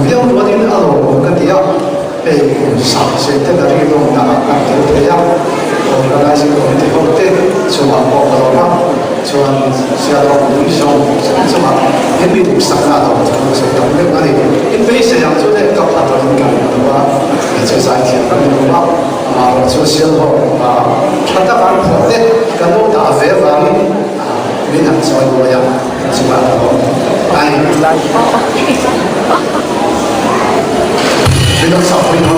非常多的个地方被上先得到这种培养，原来是我们这个对，就往包括到就往需要到影响，什么也没有上那到所以我们那里一般实际上就在搞好多人干的话，就是一天的话就先后他的反驳的跟我打非法的没能所以我要是吧？这个少回头。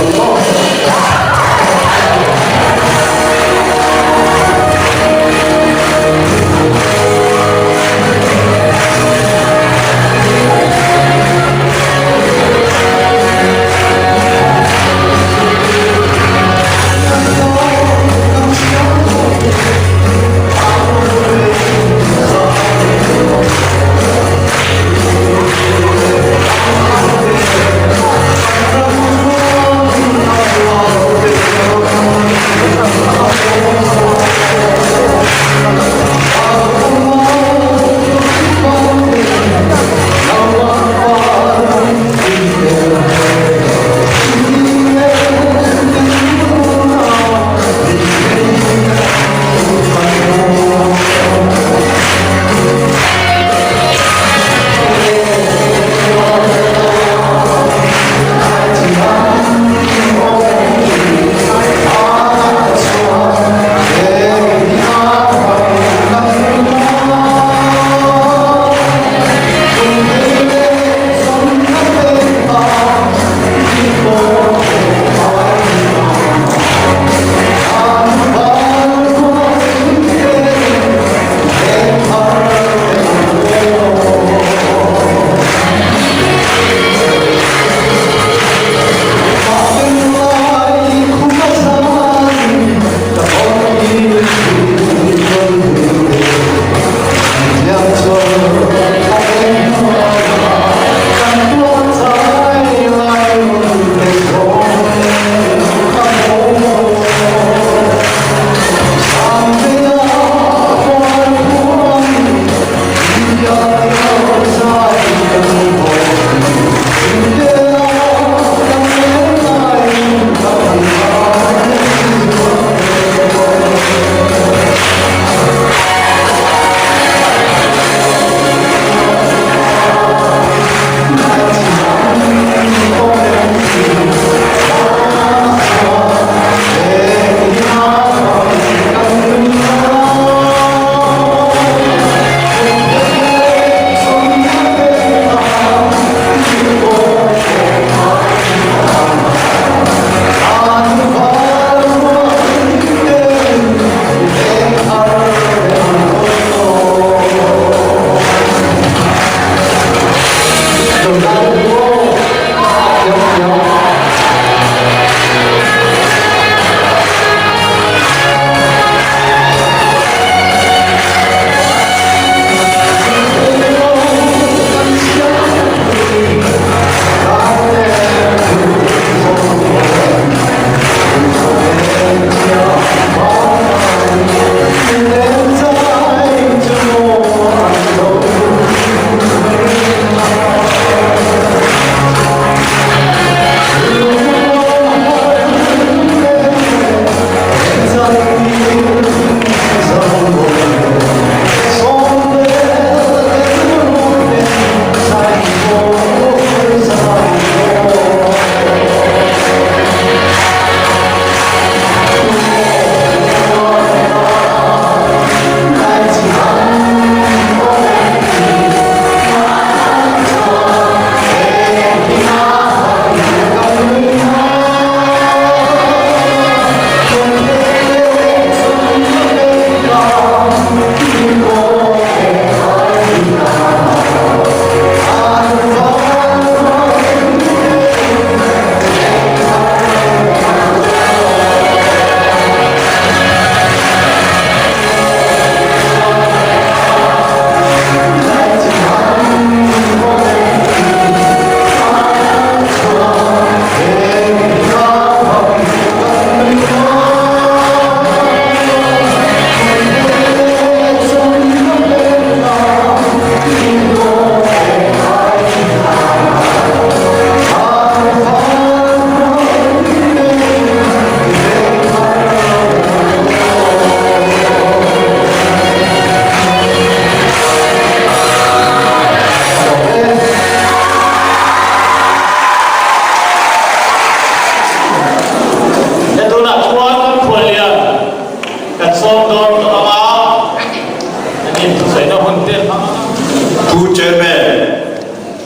chairman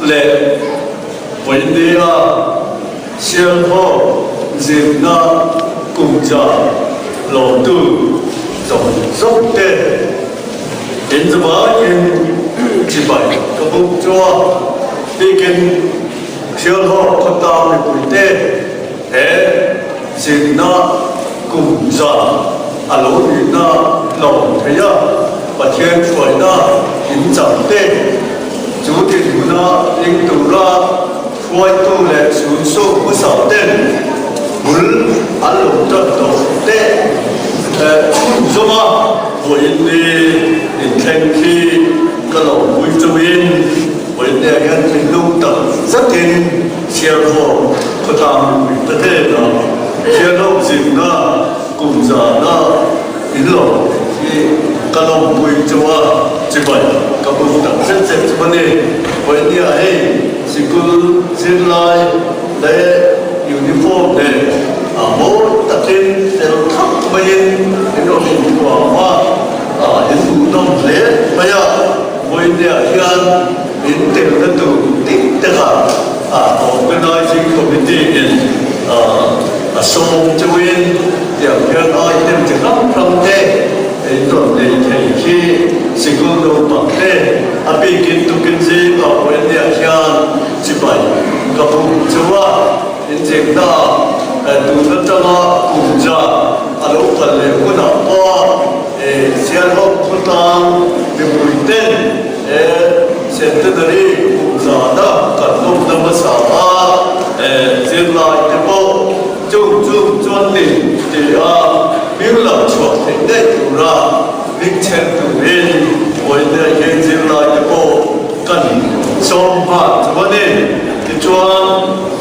lệ với đi siêu ho dịp na cùng trả đầu tư tổng dốc tên đến giờ mới chỉ phải có một cho đi kinh siêu ho có tao để cùng tên để dịp na cùng trả lỗ đi na lòng thấy và thiên chuỗi na hình chẳng tên chủ tịch của nó linh tụ ra quay tu lệ xuống số của sáu tên muốn ăn lẩu trật tổ tên chúng mà với đi thành khi cái lẩu vui chơi với để nhân thành lung tập rất tiền chia hồ có tham tất thế đó chia lẩu dìm nó cùng giờ nó đến lẩu cái lẩu vui chơi chỉ vậy các bộ tập rất rất vấn đề với như ấy chỉ cứ xin lại để uniform để bố tập trên để thắp bây cái đồ hình của hoa đến thủ đông lễ bây giờ với như hiện đến tiền đất từ tích tất cả organizing committee sông chơi điểm hiện ai tìm chỉ lắm trong thế rồi để thấy khi sự cố đâu bằng thế, abi kinh tu kinh gì và vấn đề hiện chỉ phải gặp một chỗ in dịch đó tu nó cho nó cùng ra alo phần lệ của nó qua xem học của ta về buổi tên xem tên đấy cùng ra đó cả lúc năm mươi sáu diễn lại cái bộ chung chuẩn thì biết là chuẩn thì đấy tu ra biết chen tu lên với để hiện diễn lại cái bộ cần xong và cho nên cái chuyện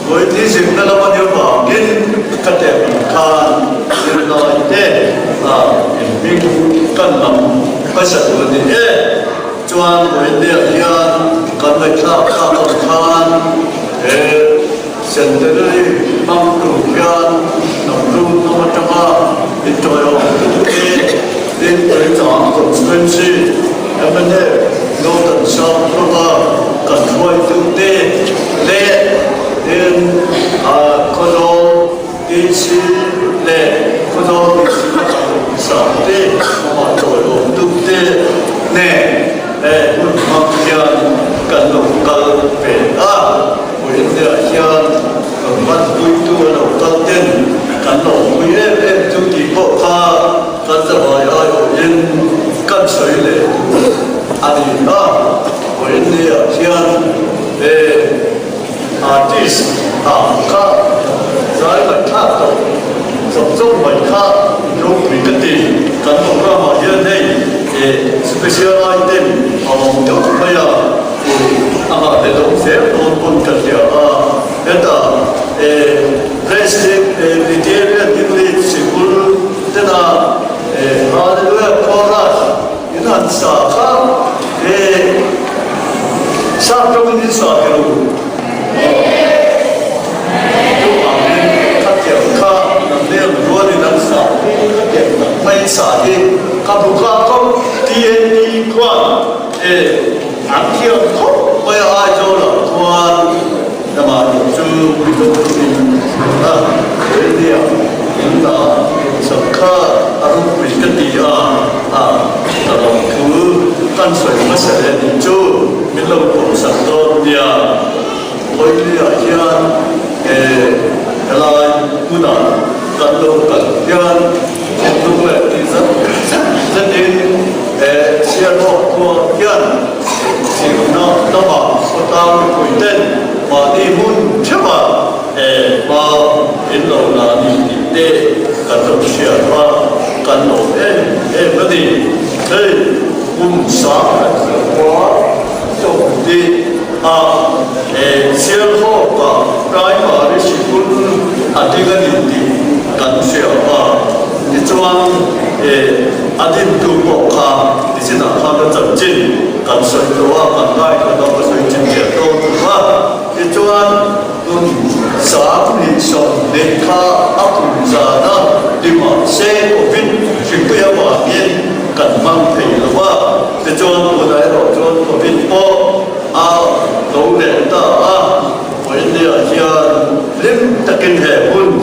với tí dịch nó là bao nhiêu bảo kiến các đẹp khan diễn lại thế mình cần làm cái sự vấn đề chuyện với để hiện cần phải khá khan sen dari mampu kian nampu nama cakap itu yang di perintah konstitusi yang mana notan sah program kanwai tunde le dan kalau isi le kalau isi sahte mampu tunde ne mampu kian kanwai peda với hiện bắt vui tu là đầu tiên cán bộ quý em chú kỳ bộ pha cán giờ hỏi ai ở yên cán sấy lệ anh đi đó với hiện artist khác giải bài khác đâu tập trung bài khác lúc bị cái gì cán bộ ra hỏi hiện đây special item nhớ bây giờ 아마 내도 본 것이요. 일단 프레스틱 리테리얼 잉글리시 스쿨 때나 하드웨어 코라스 이런 사가 사적인 사회로 또 아멘 카테카 내가 무엇이나 사 회사에 가부가고 DNA 관 안티어 컵 뭐야 아저라 또한 아마 쭉 우리도 그래야 인다 석카 아루 비스켓이야 그 간소의 맛을 쭉 밀러고 산도리아 거기야 희한 엘라이 문화 간도 간현 전통의 dân siêu của hiện 지금 너가 소담 보이는 마디 문 처마 마 일로나 이때 간도 시아와 간도 에버디 문사 좀디 시어호가 프라이머리 시군 아디가니디 간시아와 이쪽은 아딘 두고가 이제나 하는 점진 간설도와 간다이 그다음에 소인진제도 두가 이쪽은 사업리선 네카 아군자나 리마세 오빈 빅부야와 인 간망페이와 이쪽은 보다로 좀 오빈포 takin he hun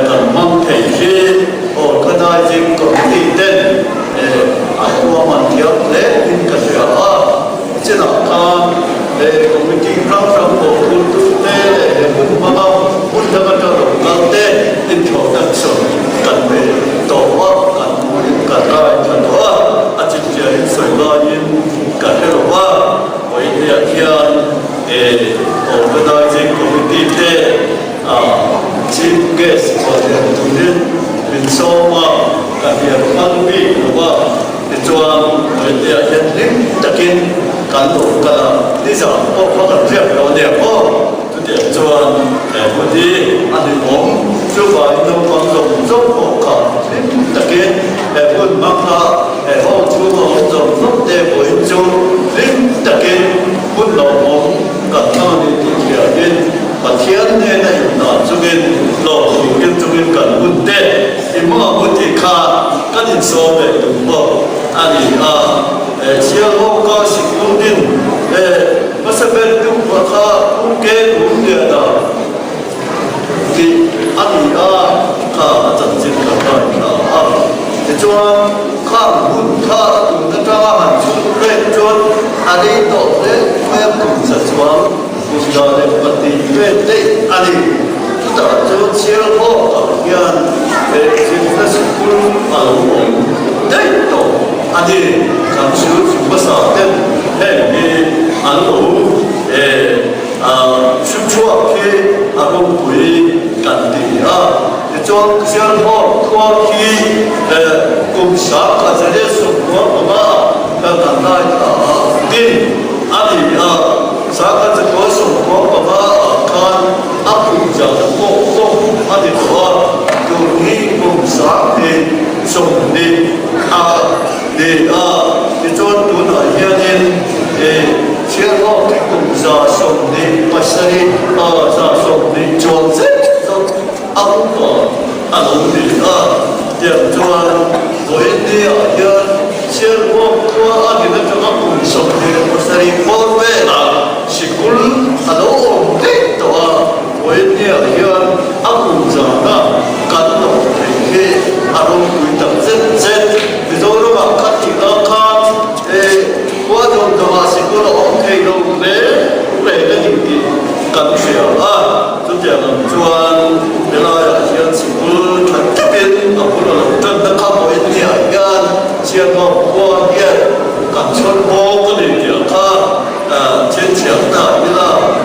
kan mang thei hi organize committee den akwa man tiak le in ka sia a chena kan committee from ko tu te hun ma hun da ka ro ka te introduction kan be to wa kan mu ka ra kan wa a chi chia in soi la in ka he ro wa oi dia hian organizing committee te chief guest for the student in soma ka dia pan bi wa chuan oi dia hian lim takin kan lo ka ni sa ko ka ria lo ne ko tu dia chuan ko di ani om chu ba no pang lo zo ko ka lim takin kun ma ka ho chu ho zo no te bo chu lim takin kun lo om ka na ni ti dia in và thiên này này nó cho nên lo điều kiện cho nên cần vấn đề thì mà vấn đề khác các nhân số về đúng không anh ấy chiều hôm qua sự cố định mà sẽ bên đúng và khác cũng kể vấn đề đó thì anh ấy khác chân chính cả đời thì cho khác muốn khác cũng đã ra hàng chục lên cho anh ấy tổ đấy em cũng sẽ cho Udah dapat diikuti, adi kita jauh siapa yang kita sepuluh malam, dah itu adi kamu cuma sahaja, anu semua ke aku boleh ganti itu siapa kau ki kumsa kajian semua apa ganti di adi sahaja kau semua apa kan aku jangan kau ada kau ni kumsa semua itu tu nak yang siapa kumsa semua pasal semua jual aku anu dia jual boleh dia siapa kau ada nak kumsa pasal boleh sikul ado te to boleh dia aku jangan kan ke ado kita zet bizoro makan kita kan wajar doa sikul okay dong le ini kan siapa tu jangan jual belaya yang sikul tapi aku lalu tak boleh dia siapa kau dia kan contoh dia kan chiến trường nào như là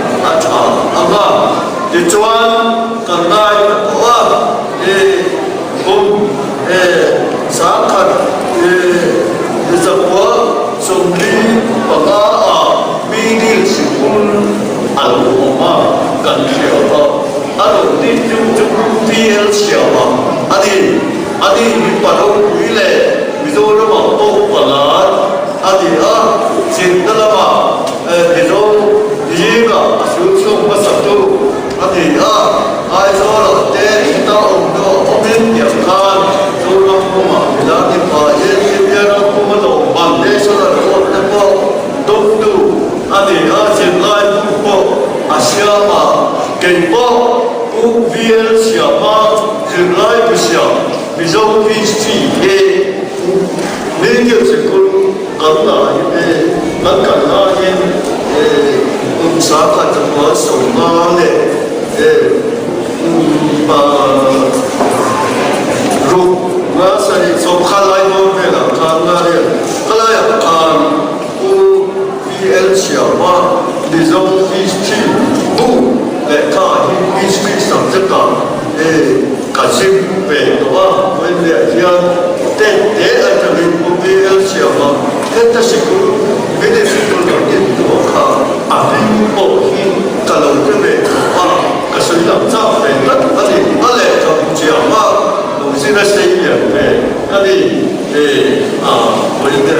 thì chuan cần ngay của cùng sáng thật thì giờ của sùng đi và mi đi sự cũng mà cần hiểu đi chung bia hiểu đi bắt đầu quý lệ ví dụ nó bảo tô và lá xin đó là thì rồi gì cả sử dụng một số tu ai cho là để ta ủng hộ bên nhà khan rồi nó cũng mà người ta đi vào những cái nó cũng mà đồ bằng để cho là nó có đúng đủ xin lại cũng có Asia mà kinh bao cũng viên xia mà xin lại cũng xia ví dụ vì gì nên nhiều sự cũng cần là nó cần là xã hội tập hóa sống mà này mà rồi mà sẽ sống khá lại hơn về là khán là này khá lại khán u VL xia mà đi giống VST bu để cả những VST sản xuất cả sinh về đó với việc hiện để anh ta bị u VL xia mà hết ta sẽ cũng cái này sẽ cũng được những đồ khác bộ khi cả lâu thế về cả sự làm sao về tất cả lệ trong chiều mà cũng xin ra xây dựng về cái gì để với cái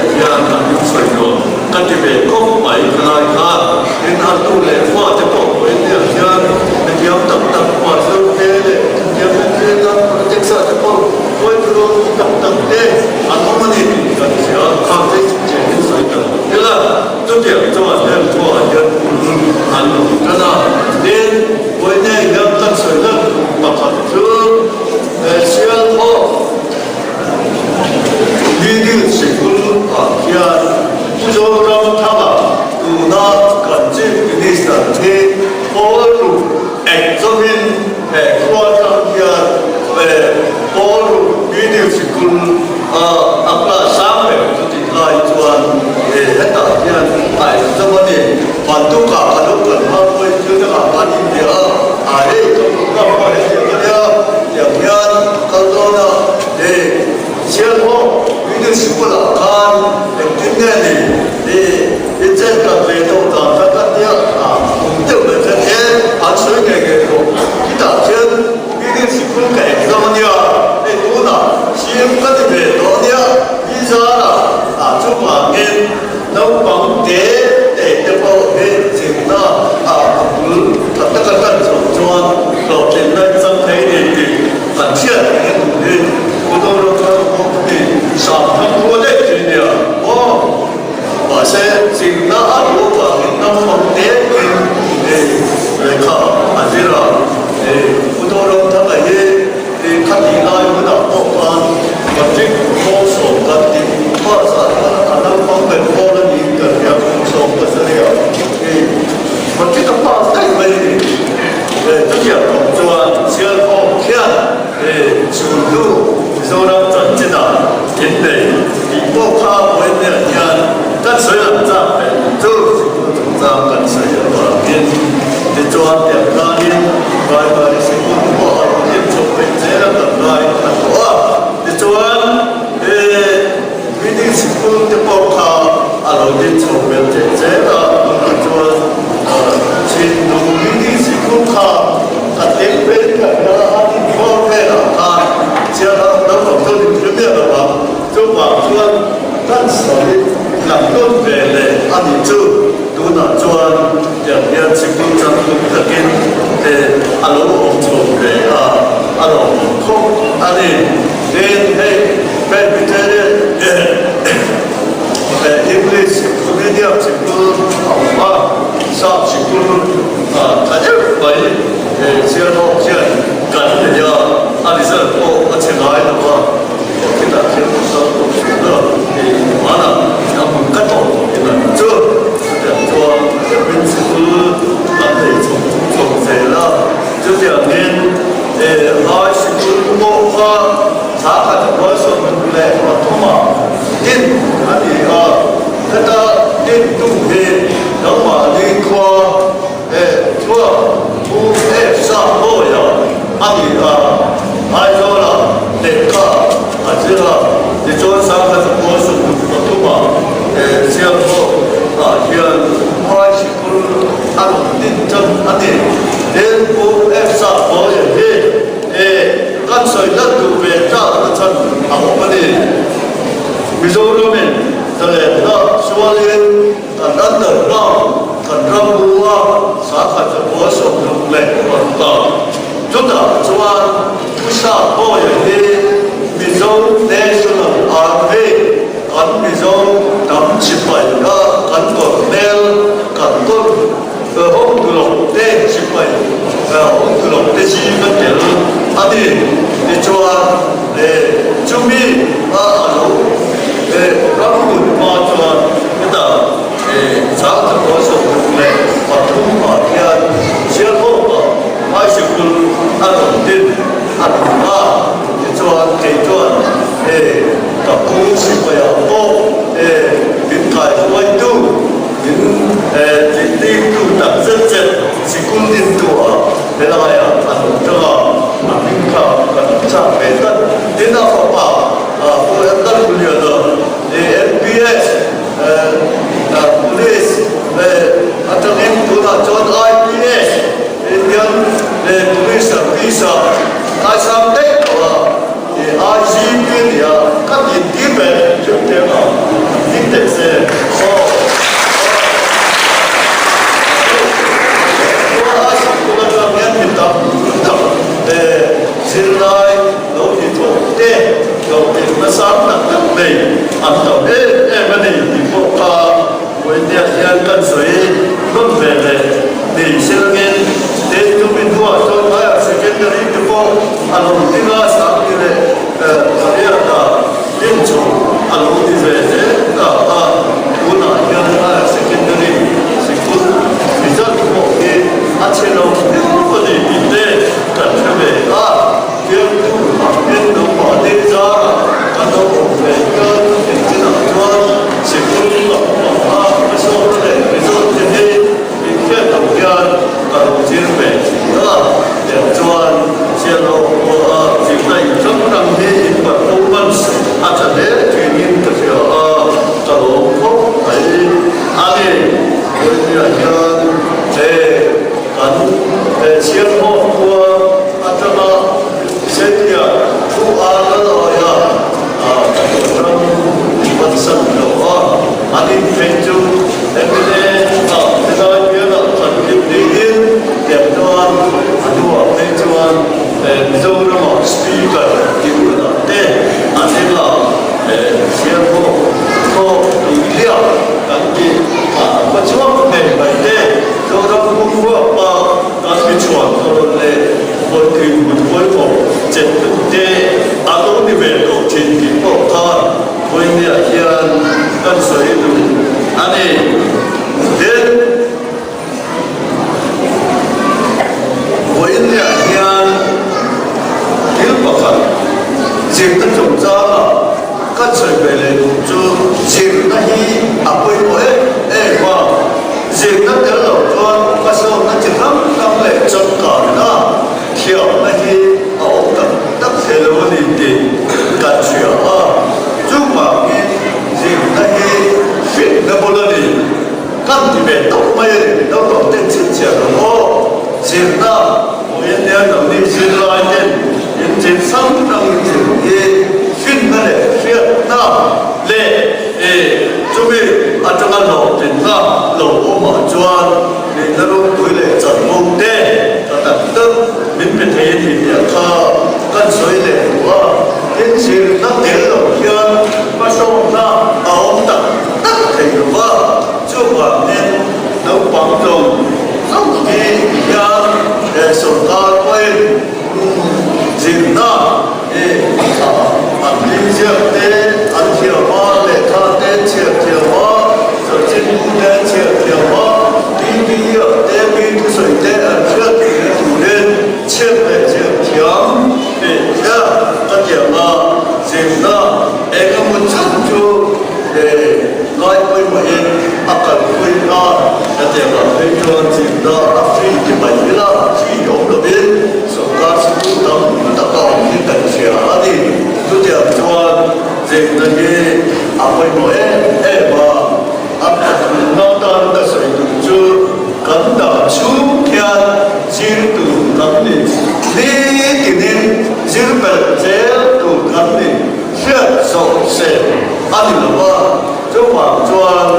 老的从面这个做新农民的是苦卡，点背个阿里多背了加上等等都里面的话，就把说但是能够背的阿里就都能做两是苦张苦的跟阿老红从的阿老红阿里背背的English medium school apa sub school ada baik siapa kan dia ada satu macam lain apa kita satu mana yang bukan kita tu school ada从谁了就2年high school 我查看我说明来我他妈din ani kata din tu he nama ni kwa chua u sa ho ya ani ai zo la de ka ajira de zo sa ka ko su tu ma sia ho hian hai sikul an din cham ani den u sa ho ya he kan soi la tu ve ta chan ang pa ni Mizoramin, tale na suwalin kan na kan rambuwa sa katapos of the ta. Juta suwan usa po yun Mizo National Army kan Mizo Dam Sipay ka kan Cornell kan Hong Tulok Te Sipay Hong Tulok Te Sigan Tel Adi di suwan Jumi ano Ramun macam kita sangat terkosong oleh waktu bagian siapa high school atau din atau kejuan kapung supaya bintang itu jadi itu tak sejak sekolah itu belaya atau jalan bintang kan betul tidak apa Pulang kuliah tu, MPS, polis, atau itu lah, contoh IPS, Indian Police Service, sampai ICP dia kan intip juga, intip se, Silai, lalu itu kalau besar nak beli atau mana di kota, dia yang kan saya membeli di sini, itu berdua contoh secondary itu kalau tiga sampai dia ada pintu, kalau di sini guna yang secondary sekolah, bisa tu aceh lo boleh kita kan dia tu itu pada cara kalau mereka itu nak jual sekolah besar jadi itu kemudian kalau jirbe dia jual siapa jika itu orang ni performance ada training kerja kalau kau ada dia kan siapa atau sedia tu ada ya orang pasal doa ada penju evidence tidak dia nak terlibat dia tuan dua penjuan Mizoram speaker di mana adalah siapa kau dia kan macam mana orang buat apa kan cuan oleh working with worker jadi atau di bawah tinggi kota boleh akhirnya kan saya itu aneh dan boleh akhirnya hilpakan jadi contoh kan saya beli tu jadi apa itu jadi kalau tuan pasal nanti ram le cakap na tiap nanti tak selalu ni kan siapa cuma ni jadi nanti fit nak boleh khăn thì về tóc mây nó còn tên chữ trẻ đó diễn ra một hiện đại đồng đi diễn lại tên những diễn sáng trong những cái phim này Việt Nam lệ chúng mình ở trong ăn lẩu thì ra lẩu mà choan thì nó luôn tuổi lệ trận mông tê và đặc tức mình phải thấy thì căn suy lệ của tiến sĩ nó tiến lẩu kia và sau ra ông tập tất thì và chưa hoàn nên nấu bằng đồng không thì nhà để sổ ta quên dìm na ăn đi chiếc tê ăn chiều hoa để tha tê chiều hoa rồi trên tê chiều hoa đi đi ở tê đi sợi tê ăn chiếc thì thủ lên chiếc về chiều để ra các chiều mà dìm na em có một chút chú để nói với mọi người cần quên na các chiều mà phải cho dìm na áp phi thì bảy là chỉ có được biết số ca sĩ tâm đã có những cảnh sẽ đi tôi chờ cho dịp tới cái với mọi em và áp dụng nó đang đã sử dụng cho cán đạo chú thiên chỉ từ cán đi thì nên chỉ phải chế từ cán đi sẽ sâu sẽ anh là cho hoàng cho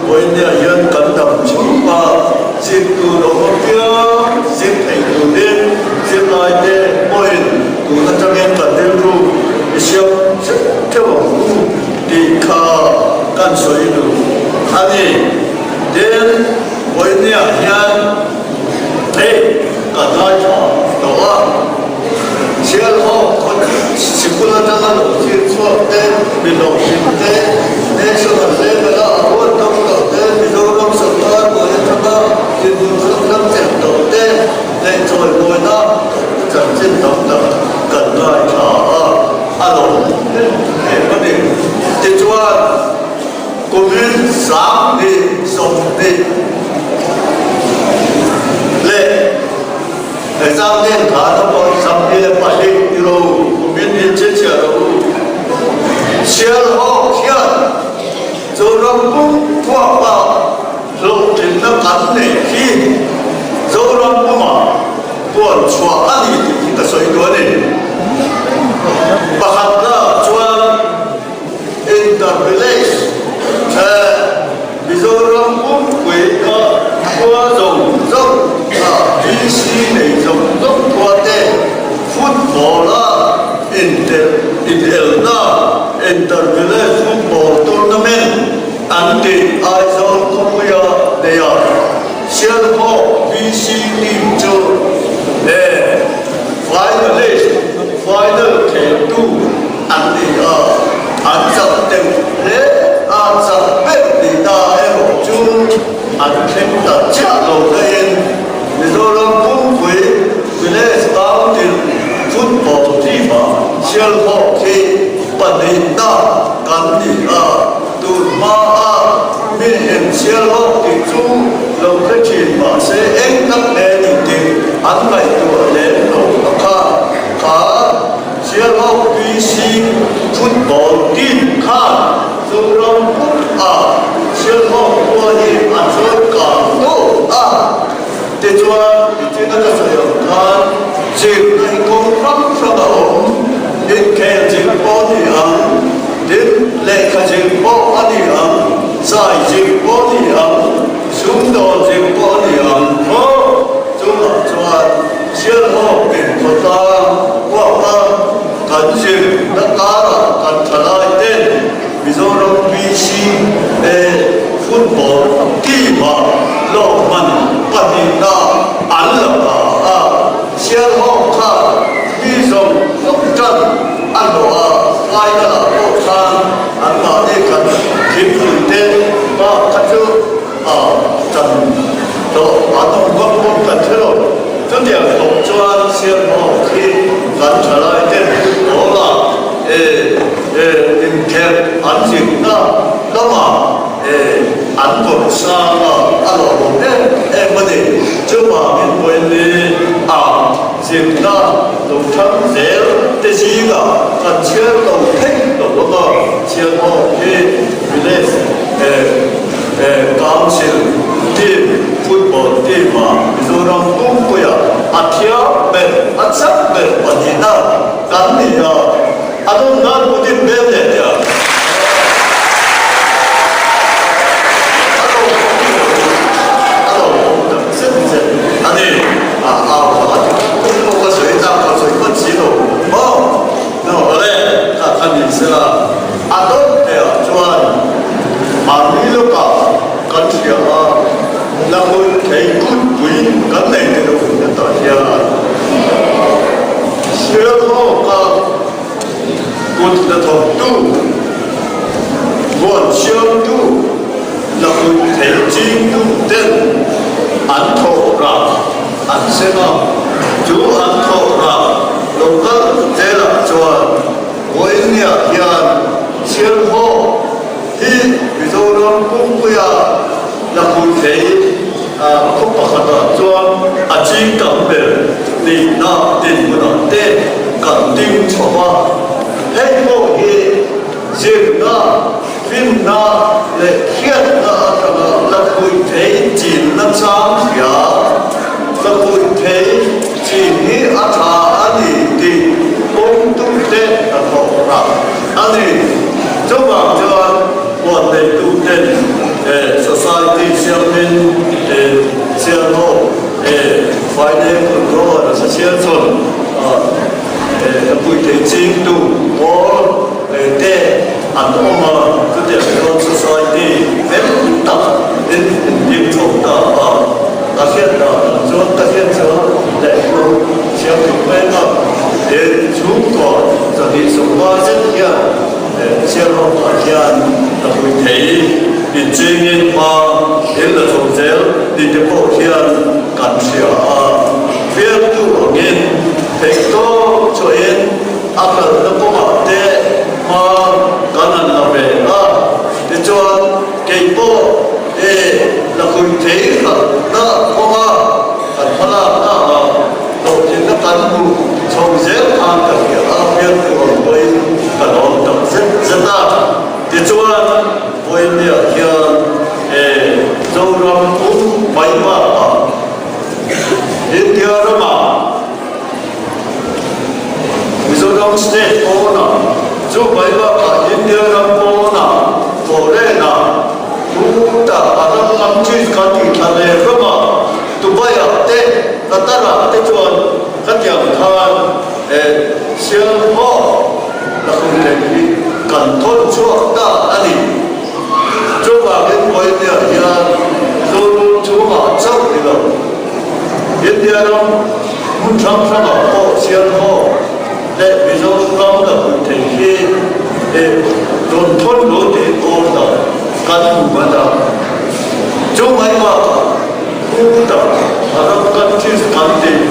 với nhà dân cán đạo chú và chỉ từ đó kia chỉ phải từ đến chỉ lại để mọi từ các trang em cần đến rồi 시험 태워고 리카 간소이루 아니 된 원이야 현 네 가다죠 너와 시알호 시꾸나타가 어떻게 수업 때 밀어오실 때 내셔널 레벨아 원동도 때 미소감 선발 원에다가 일부러 때 내 저걸 보이나 전진 덕덕 간다이다 alo vấn đề thì cho công viên sáng đi sống đi lệ thời gian nên cả nó có sáng đi phải đi rồi công viên đi chết chết rồi xe họ hiện rồi nó cũng qua vào rồi thì nó cắn để khi rồi nó cũng mà buồn xóa ăn thì cái sợi đuôi này bahasa cuan intervillage Mizoram pun kueka kua zong zong DC này zong zong kua te football intervillage football tournament anti Aizon Korea daya sial ho DC team cho finalist final thể tu ăn đi ăn sập đều thế ăn sập bếp đi ta em một chút ăn thêm ta trả đồ lên để rồi nó cũng quý lệ bao tiền football thì mà siêu hockey bắn đi ta cắn đi tu ma miền siêu hockey chung lâu cái chuyện mà sẽ em nắp em thì ăn phải tu lên rồi cả siêu hockey football team khác rồi nó siêu hockey ăn rồi cả đâu để cho chúng ta có thể làm việc này cũng rất là ổn đến cái việc bao nhiêu đến lệ cái việc bao nhiêu giải việc bao nhiêu xung đột việc bao nhiêu chúng ta cho siêu hockey của ta qua cần việc đã cả cần trả lại tên ví dụ như BC football team lo mình bắt đi ta ăn là siêu hockey ví dụ lúc chân ăn đồ ai là bộ sang ăn mà đi cần kiếm tiền tên và các thứ cần đồ ăn đồ cũng cần thiết rồi trong điểm tổng cho siêu hockey cần trả lại tên đó là in kẹp ăn gì đó mà ăn bột sang ăn đồ em vấn đề chưa mà mình quên đi dịp na đồ thắng dễ để gì cả cần chia đồ thích đồ đó chia họ cái village council mà rồi nó cũng quay à theo bên à sắc bên vấn đề đó cái gì à don't know what it means there 아니, 뭔가 저희가 가서 이건 지도, 너 원래 가만히 있어라. 아도 해요, 좋아. 마음이로가 같이야. 나도 개인 부인 간내 대로 있다. 야, 시어가 곧다 더도, 뭐 시어도 나도 대진도 된. 안토라 안세나 주 안토라 로컬 제라 좋아 오인이야 기한 시험호 이 미소랑 공부야 나고대이 폭박하다 좋아 아직 감별 니나 딘구나 때 감딩 쳐봐 행복이 지나 빈나 내 희한나 나고이 대진 남상이야 나고이 대진이 아타니 디 공동대 나토라 아니 정말 저 원내 두된 society 시험인 시험호 파이낸셜 그로어에서 시험선 나고이 대진도 때 안동마 그때 그런 소사이티 맨딱 인정다 다시한다 저 다시한서 내로 시험 빼가 내 중과 저기 소화전이야 시험 아기한 나고 대이 인증인과 일러 조제 니데포 희한 간시야 피어도 어긴 백도 조인 아까 너보마 때 가난하게 이쪽 개이포 나그 대이가 나 뭐가 하나 너 진짜 간부 정제 강력이야 변도 거의 가능하다 진짜 이쪽 보이냐 현 저랑 좀 많이 봐 인디아라마 미소정 스테이트 오나 저 바이바가 인디아랑 보나 보레나 우다 아담 감치 같이 가네 그마 두바이 때 나타나 때전 같이한 칸 시험호 나그네 간톤 추었다 아니 저가게 보이냐 야 저는 저가 잡으려 인디아랑 문창사가 시험호 내 미소정가 부탁이 돈 로데 오다 가지고 가다 좀 많이 봐 오다 아랍 같은 간데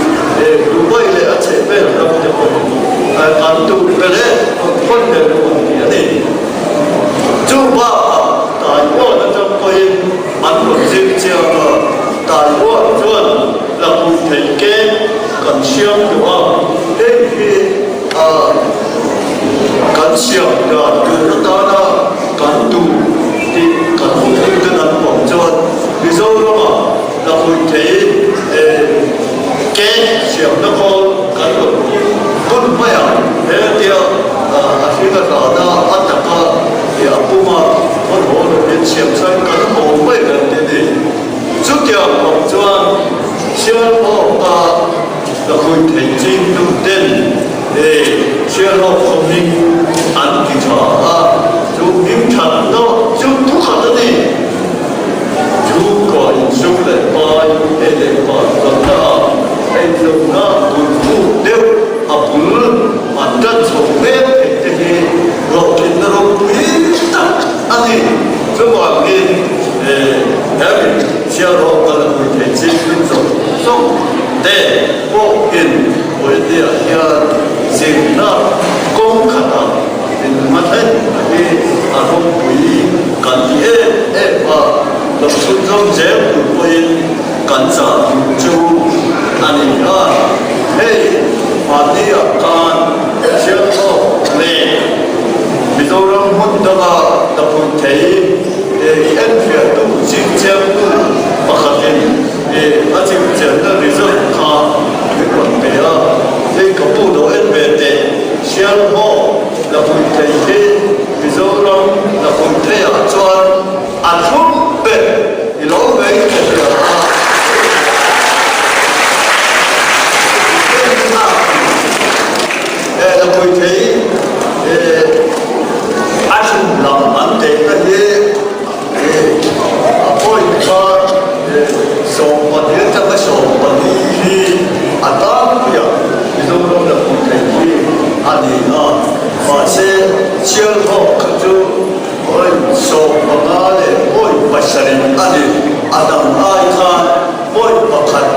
두바이에 아체 배를 잡고 간도 배에 폰을 보는 게 좀 봐. 다이원 정도의 만족 지지하고 다이원 전 라고 되게 간시험과 회의 간시험과 그 따라 간두 이 간두 든든한 법전 미소로마 라고 되게 게 시험 넣고 간두 돈 뭐야 배우디어 아시가 나다 안타까 아부마 오늘 시험사니까 뭐 뭐야 그랬는데 주기야 법전 시험호가 거의 대진도 된 시험호 법민 안기차 좀 민찬도 좀 독하더니 주거 인수를 바이에대 바다 해정나 문구 내우 아부는 완전 소매 백대기 로켓으로 부인다 아니 정확히 대비 시험호가 거의 대진도 네, 꼭인 월드야 현 생나 공카다 맞은 이 아동 부위 간디에 에바 순정제 불보인 간사 주 아니야 헤이 마디야 간 시험호 네 미도랑 혼다가 나쁜 대이 엔피아도 직장도 박하된 就讲的你说他你问题啊，这个不能一边的先后那问题你说让那问题啊转啊出呗，你老没的啊。là tôi thấy ai cũng làm ăn để cái gì ôi mà số mà thế trong cái số mà đi ăn tám bây giờ ví dụ như là tôi thấy anh đi mà sẽ chiêu họ cái chỗ ôi số mà nó để ôi bác sĩ anh đi ăn ai khan ôi bác khách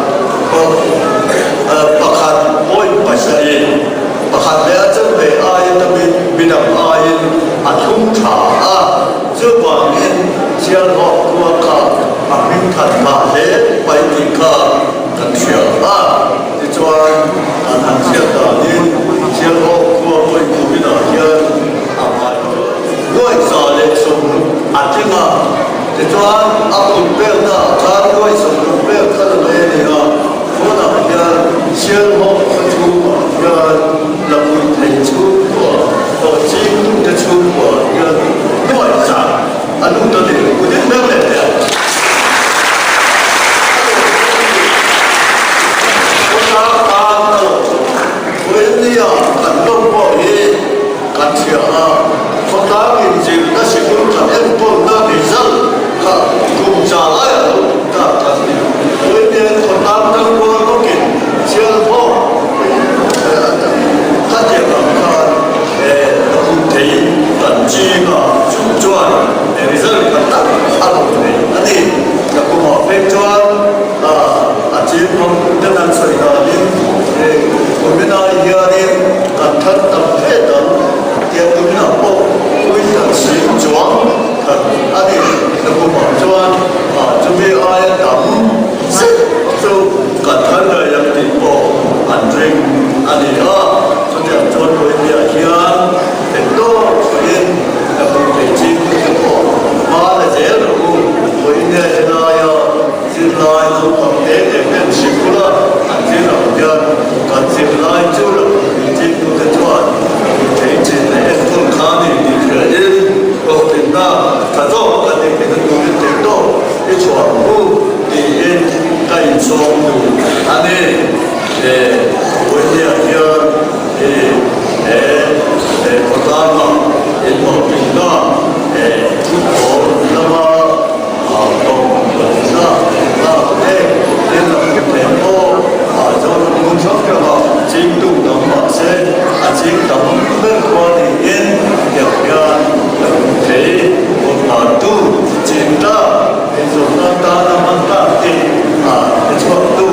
ôi bác sĩ Bahkan dia sampai ayat tapi bidang ayat atum thah, sebangin sial hok kuaka amin tan mahe baik tika kancia, dijual anak sial tadi sial hok kuaka itu bina dia apa itu, dua saleh sumber atinga, dijual aku berda, cari dua sumber berda lagi dia, mana dia sial hok itu dia là một thành chú của tổ chức cho chú của nội sản anh cũng tôi để của đến mấy lần đấy chúng ta ta với đi à cần đông bỏ đi cần chịu à chúng ta nhìn gì nó sẽ cũng cảm thấy buồn nó bị dân cả cùng trả lại cả cả với đi chúng ta đang qua có kiện chưa vô他这个看，不提等级嘛，中专，你说你看大，大陆的，那你那个嘛，北专这种的那所以呢，我们那一样的，他等配等，也我们那不为了形状，你那个嘛专准备爱等，就跟他的样的不安全，你cho tôi bây giờ thành đô yên là một cái chính của họ mà là dễ là cũng với nhà xin lại không còn thế để bên sinh là anh chỉ là nhân còn xin lại chú là cái chính của cái chuyện cái chính này không khá thì cái yên có tình ta thật rõ là cái thành đô cái chuyện của thì yên cái số anh ấy với nhà pertama ilmu kita cukup lama kita dalam tempo jauh muncul kalau cintu nama saya cinta berkualian yang dari waktu cinta itu tanah mantap itu waktu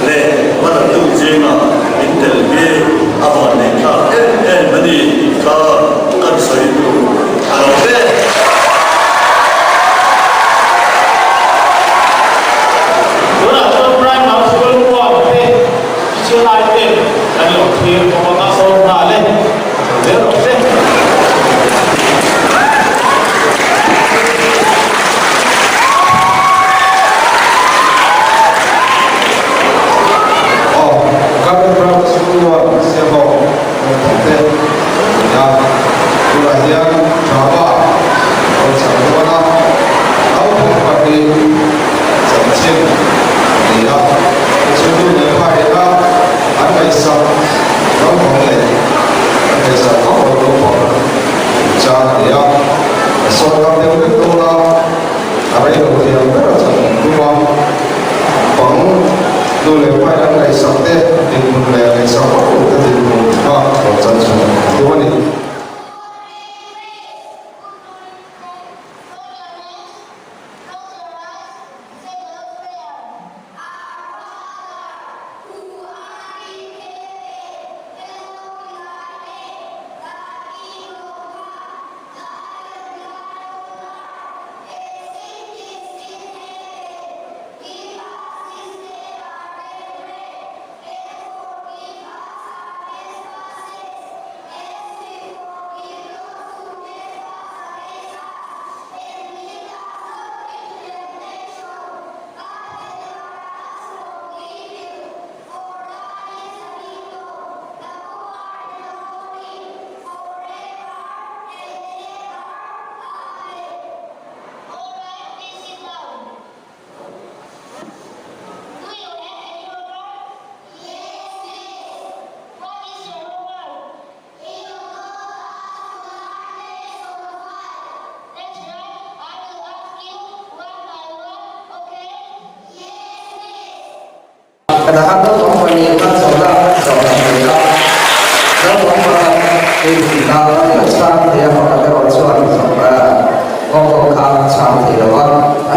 le mana tu jema intelbi apa nekah mani ka kan soitu arobe Ora program hospital ko ate chilai te ani okir ko ma so na le de rote kadang tu orang wanita seorang mereka dan orang di dalam Islam dia mengatakan orang orang kau cakap dia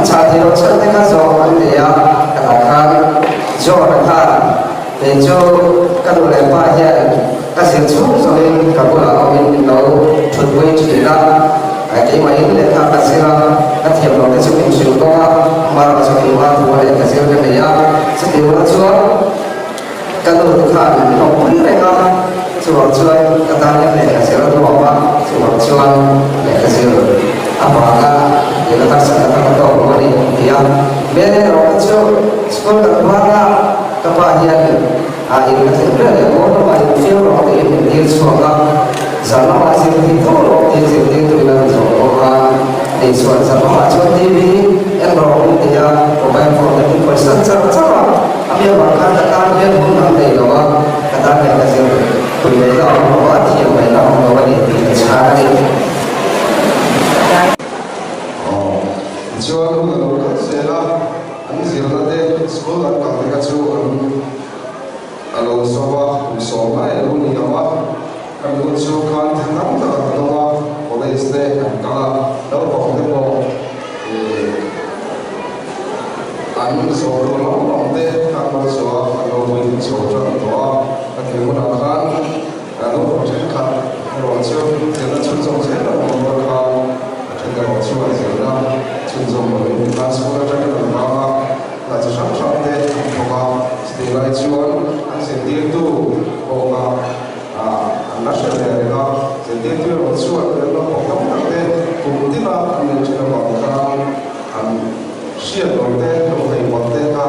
cakap dia cakap seorang dia katakan seorang dan jo kalau lepas ya kasih cukup soalnya kalau awin lalu cukup cerita cái máy để tham gia xem các hiệp hội sự kiện sự có mà là sự kiện mà thuộc về cái sự kiện này sự kiện nó chưa các đối tượng khác nó cũng này có sự hỗ trợ các ta những này cái sự nó bảoว่าsự hỗ trợ này cái sự apa cái cái ta sẽ là các tổ của mình thì bên này nó có sự school các bạn các bạn hiện ini kan sebenarnya orang yang feel orang yang dia suka sama masih itu orang yang itu dengan orang di suatu sama macam TV yang orang dia mobile phone tapi person sama tapi bahkan kata dia pun nanti kalau kata dia kasih punya orang buat dia main orang buat ini cari Jual kalau saya ani zirade sekolah kalau mereka jual alo sowa soma elo ni awa kan ko chu kan thanam ta ka wa college te kan kala lo ko te ko an so lo lo te kan ko so alo ni so cha to ka te mo na kan alo ko chen kan ro chu te na chun song se lo ko ka chen da ko chu wa se na chun song mo ni ka so la cha ka ma la cha sham sham te ko ka ste lai chuan sentido tu orang nasional mereka sentido tu suatu orang orang orang kemudian kami cakap orang siapa orang orang yang mereka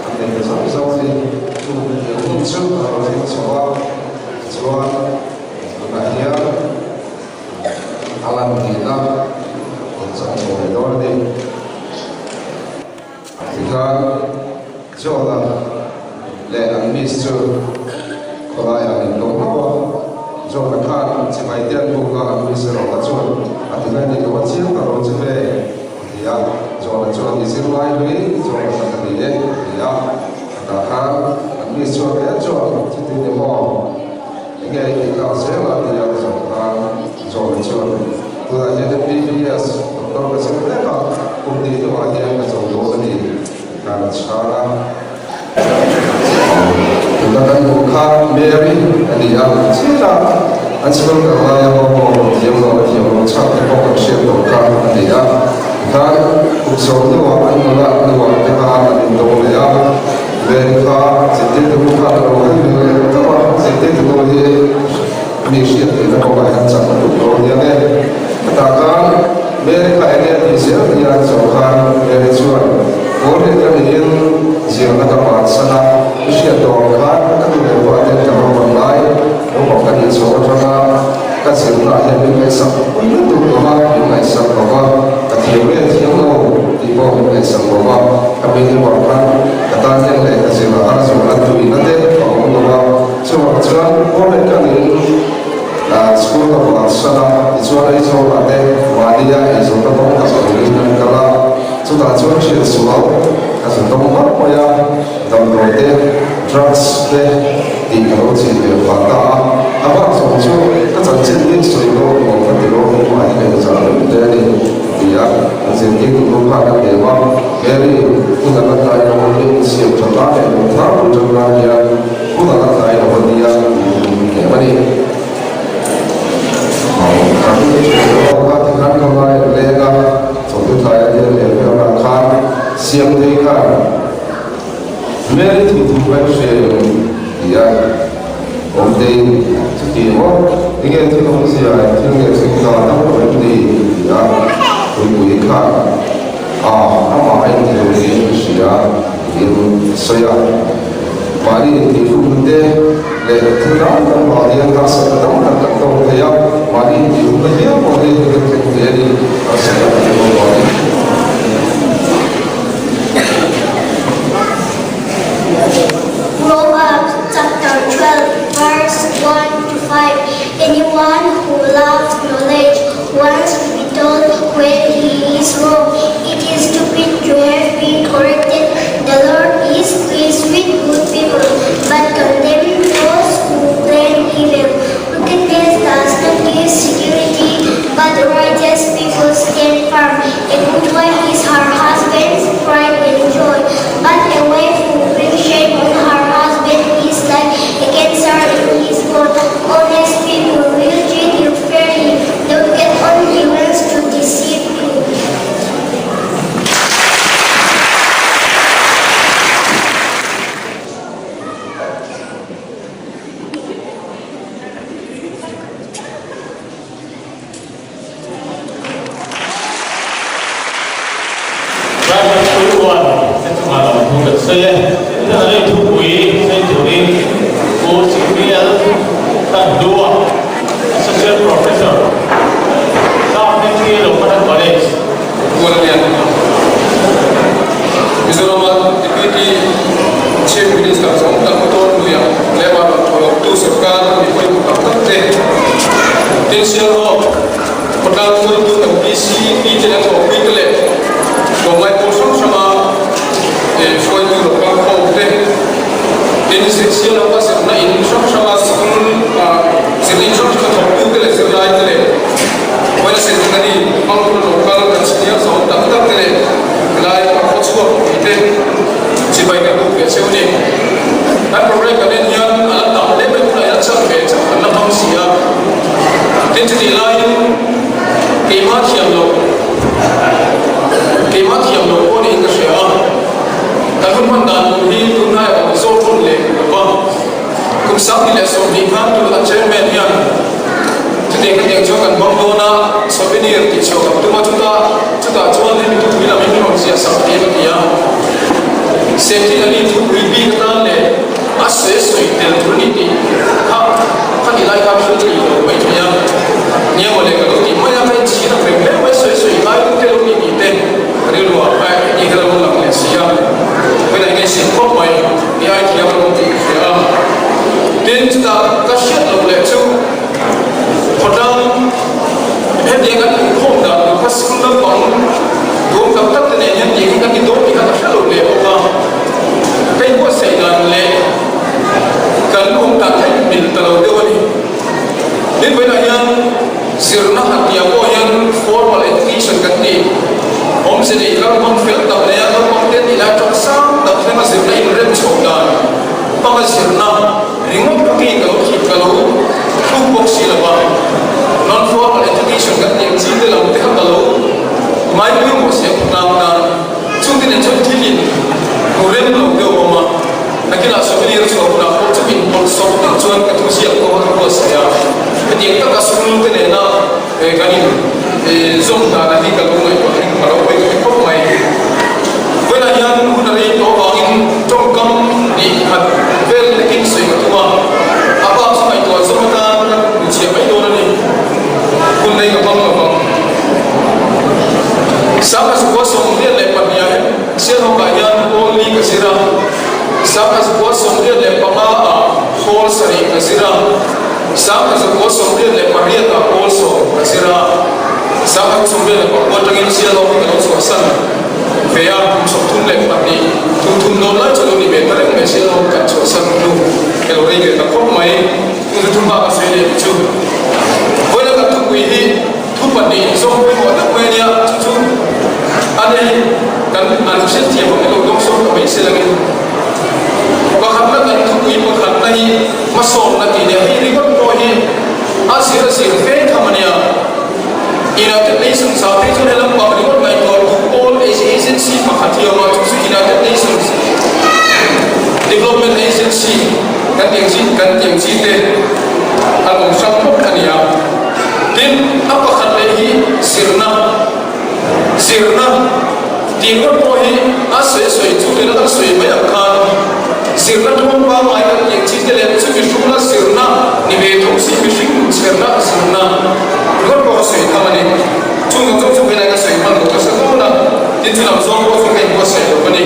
kami bersama-sama tu muncul orang semua bahagia alam kita bersama orang ini jika jualan le an minister kolai an lo hawa jo na khan chimai tian bu ka an minister ro chuan atina ni ko chiang ka ro chhe ya jo na chuan ni sir lai ri jo na ta ni le ya ta khan an minister ya jo chitin ni mo nge ki ka se la ni ya jo ka jo na chuan tu da je PBS to ka se le ka kum ni to a ya ka jo lo ni ka chara Tuhan buka Mary dia cila asal kerana bawa dia cakap bawa siapa buka dia kan usaha dua anak dua kita itu dia mereka sedih buka orang itu sedih itu dia misi itu bawa yang cakap dia ni katakan mereka ini dia dia cakap mereka jual orang yang siapa dapat sana usia doakan kan lewat yang orang lain orang kan seorang kan seorang yang biasa itu doa yang biasa bahwa ketiga yang mau dibawa biasa bahwa kami ini bahkan katanya yang seorang seorang tu ini nanti orang bahwa seorang orang kan ini sekolah bahwa sana itu ada wadia itu orang tak boleh kalau sudah cuaca suau kasih tahu apa ya dalam rote drugs di kalau sih pada apa soalnya kan jadi soalnya mau pergi rote mau ini jalan jadi dia jadi itu pada dewa jadi udah kata yang mungkin siap jalan yang tahu jalan dia udah kata yang dia apa nih kami juga kan kalau lega suatu saya dia orang kan siang dia kan Mary tu bukan saya dia orang jadi ini tu orang saya tinggal sekitar tahun ini ya boleh kan nama ini dia saya ini saya mari itu mungkin lepas tu mari yang tak sedang dia mari itu dia boleh jadi saya boleh Proverbs chapter 12, verse 1 to 5. Anyone who loves knowledge wants to be told when he is wrong. It is stupid to have been corrected. The Lord is pleased with good people. Saya ada itu kui, saya jadi coach civil dan dua associate professor. Staff ini local college. Kemudian Mizoram Deputy Chief Minister Somta Kotor yang lewat waktu serkar di Pakatan Tensial Padang Murdu PC di Jalan Kopi Tele Domai Kosong sama Soal itu lokal Kopi ini seksi apa serna ini sama sekun serna ini sama Kopi Tele serna Tele Wana serna ni mau lokal dan senior sama tak Tele Kelai Pakot Suap Kopi Cibai Kabu Biasa ini dan program kalian yang alat tak boleh mulai asal biasa karena manusia dan jadi lain kemat yang lo pun ini kerja tapi mandan ini tunai atau soal le apa kumsam ni lesson ni kan tu achievement yang jadi kan yang jangan banggona souvenir di cakap tu macam kita jual ni tu bila minum siasat dia safety ni tu lebih kenal le asas itu trinity kan ilai kan tu macamnya ni boleh kalau ni mana main Cina memang masih ilai tu kalau ni kita perlu apa ni kalau orang Malaysia kalau ini simpel main ni idea kalau kita dan kita kasih boleh tu padang dia kan home dah pas kita bangun dua kata ni yang dia kan itu kita kasih boleh orang kain buat saya le kalau tak kain bil kalau dia ni ini benda yang sirna hati apa yang formal education kan ni om sini kalau orang feel tak ada yang orang dia tidak tersam tak ada masih lain rem coba apa sirna ringan pergi kalau box silapa non formal education kan yang cinta dalam dia kalau mai pun masih nak cuti dan cuti Kemudian dia orang akhirnya souvenir juga nak untuk import software jual ke tu siap orang buat saya. Jadi kita kasih dulu ni na kali zoom dah nanti kalau mai kalau mai kau mai. Bila yang dari orang tongkang di vel lekin saya tua apa semua itu zoom dah siapa itu orang ni pun naik apa sama sebuah sumber lepas dia siapa kajian poli kesirah sama sebuah sumber lepas pol sari kesirah sama sebuah sumber lepas dia tak pol so kesirah sama sumber lepas buat lagi siapa kalau suasana fair sumber lepas ni tuntun dolar calon ni betul yang siapa kat suasana tu kalau lagi tak kau mai tuntun bahasa ini tu boleh tak tunggu ini tupan ni sumber buat tak mai dia tu ada kan manusia tiap orang itu dong kami selagi bahkan lagi tu ibu bahkan lagi masuk lagi dia ini pun boleh asir faith hamanya United Nations sahaja itu dalam pabrik mai to all agency bahkan dia macam United Nations Development Agency kan yang cite kalau sampai kan ya dan apa kan lagi sirna tinggal boleh asal itu dengan asal banyak kan sirna tu apa macam yang cerita le tu bisuna sirna ni betul sih bising sirna luar biasa itu mana cung bina asal mana tu semua itu dalam zon tu kan biasa itu mana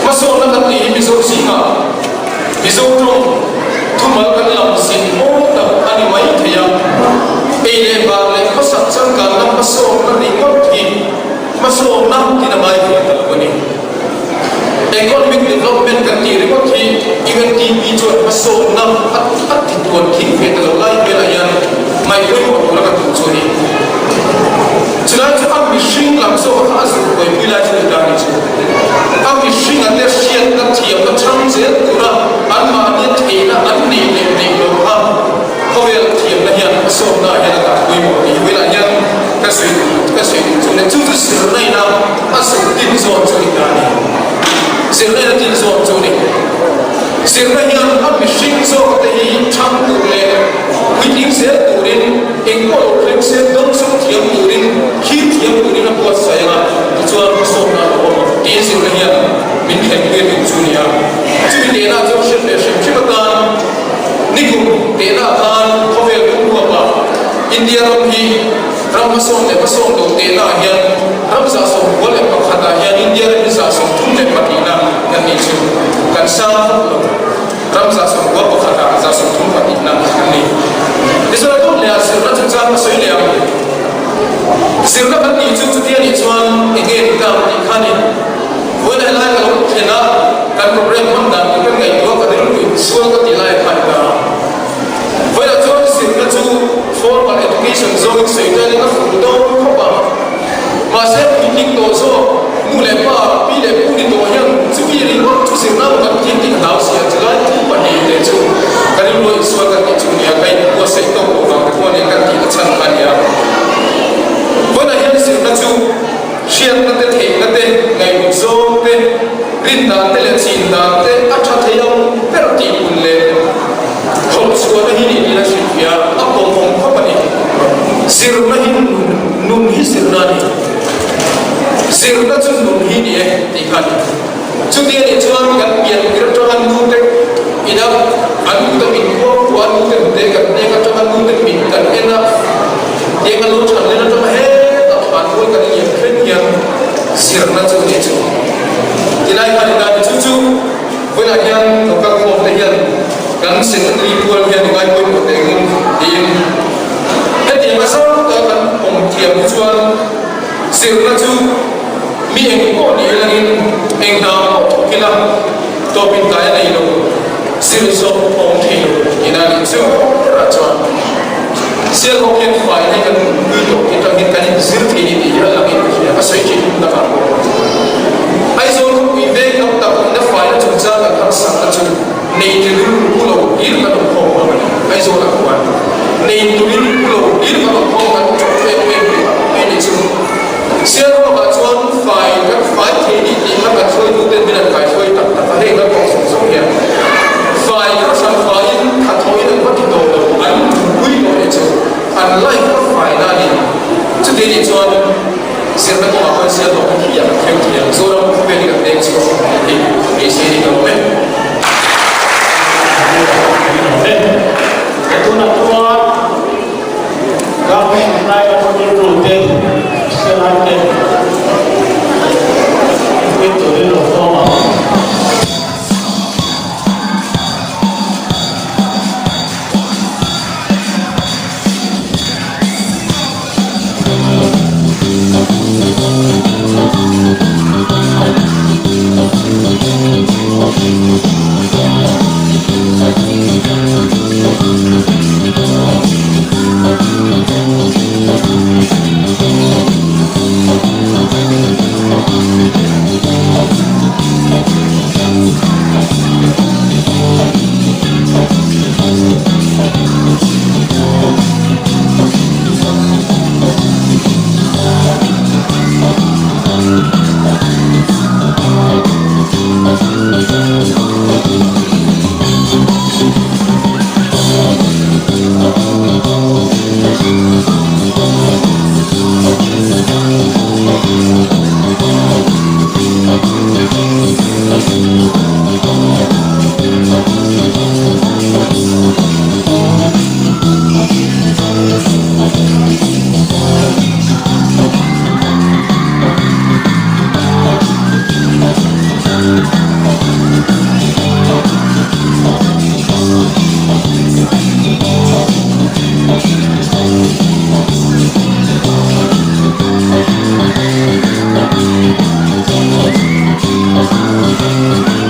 masuk nak ni bisau singa bisau tu makan langsing tak ani mai dia ini balik kau saksan kalau masuk ringot di masuk nak tidak baik kita ini economic development kan diri kau di even di hijau masuk nak hati tuan kita kalau lain belayan mai pun orang tu curi selain itu kami sing langsung hasil kau belajar dari itu kami sing ada siat dan tiap macam siat kurang anma dia tidak ani ni lokal kau yang tiap layan masuk nak yang tak boleh belajar kasih sudah cuci sirnai na asal tin zon curi dani sirnai tin zon curi sirnai yang kami sing zon tadi cang tulen meeting set tulen engkau tulen set dong sung tiap tulen hit tiap tulen apa saya itu jual masuk na tin sirnai yang minyak te na khan khovel kum ba India ram hi Ramasong le pasong do te na hian ramza som wale pa khata hian India le za som thum le patina kan ni chu kan sa ramza som wa pa khata za som thum patina kan ni isra do le asir na cha ma soi le am sir na kan ni chu chu ti ni chuan enge ni ta ni khani wala la ka lo thena kan program man da kan ngai do ka de lu sual ka ti lai khan ka wala chuan sir na chu formal education zone se ta ni ka fu do ko ba ma se meeting to so mu le pa pi le pu ni to hian chu pi ri ko chu sir na ka ti ti ka dau sia chu lai ti pa ni le chu ka ri lo sual ka ti chu ni a kai ko se to ko ba ko ni ka ti chan ka ni a wala hian sir na chu shiat na te the na te ngai mu zo te rin da te le chin da te a tha the yong per ti kun le khol suwa na hi ni na shi ya a pom pom ko pa ni sir na hi nun hi sir na ni sir na chu nun hi ni e ti khan chu ti ni chuan kan pian kir to han nu te ina an to min ko wa nu te kan ne ka to han nu te min kan ena ye ka lo chan le na to he ta pan ko kan ye khen ya sir na chu ni chu tinai khan da chu chu wala hian to ka ko te hian kan sin ri pual hian ngai ko ko te ngun din he ti ma sa ta kan om thiam chuan sir na chu mi eng ko ni langin eng da kila to pin ta ya nei lo sir so om thi ina ni chu ra chuan sir ko ken fai ni kan ni to ki ta kan sir thi ni ya langin a sai ki na ka ai zo ko vi ve ka ta na fai na chu cha ka kan sa na chu nei ti lu ku lo ir ka to ko ba ai zo la ko ba nei tu lu ku lo ir ka to ko ka chu pe pe pe ni chu sir ko ba chuan fai ka fai thi ni ti ma ka choi tu ten bin ka choi ta ta he na ko so so ya fai ka sa fai ka thoi na ko ti do lo an ui lo ni chu an lai ka fai na ni chu ti ni chuan sir na ko ba sir lo ki ya ke ti ya so ra ko pe ni ka te chu ni se ni ko pe itu nak keluar kami naik mobil rutin selain itu di rumah Thank you.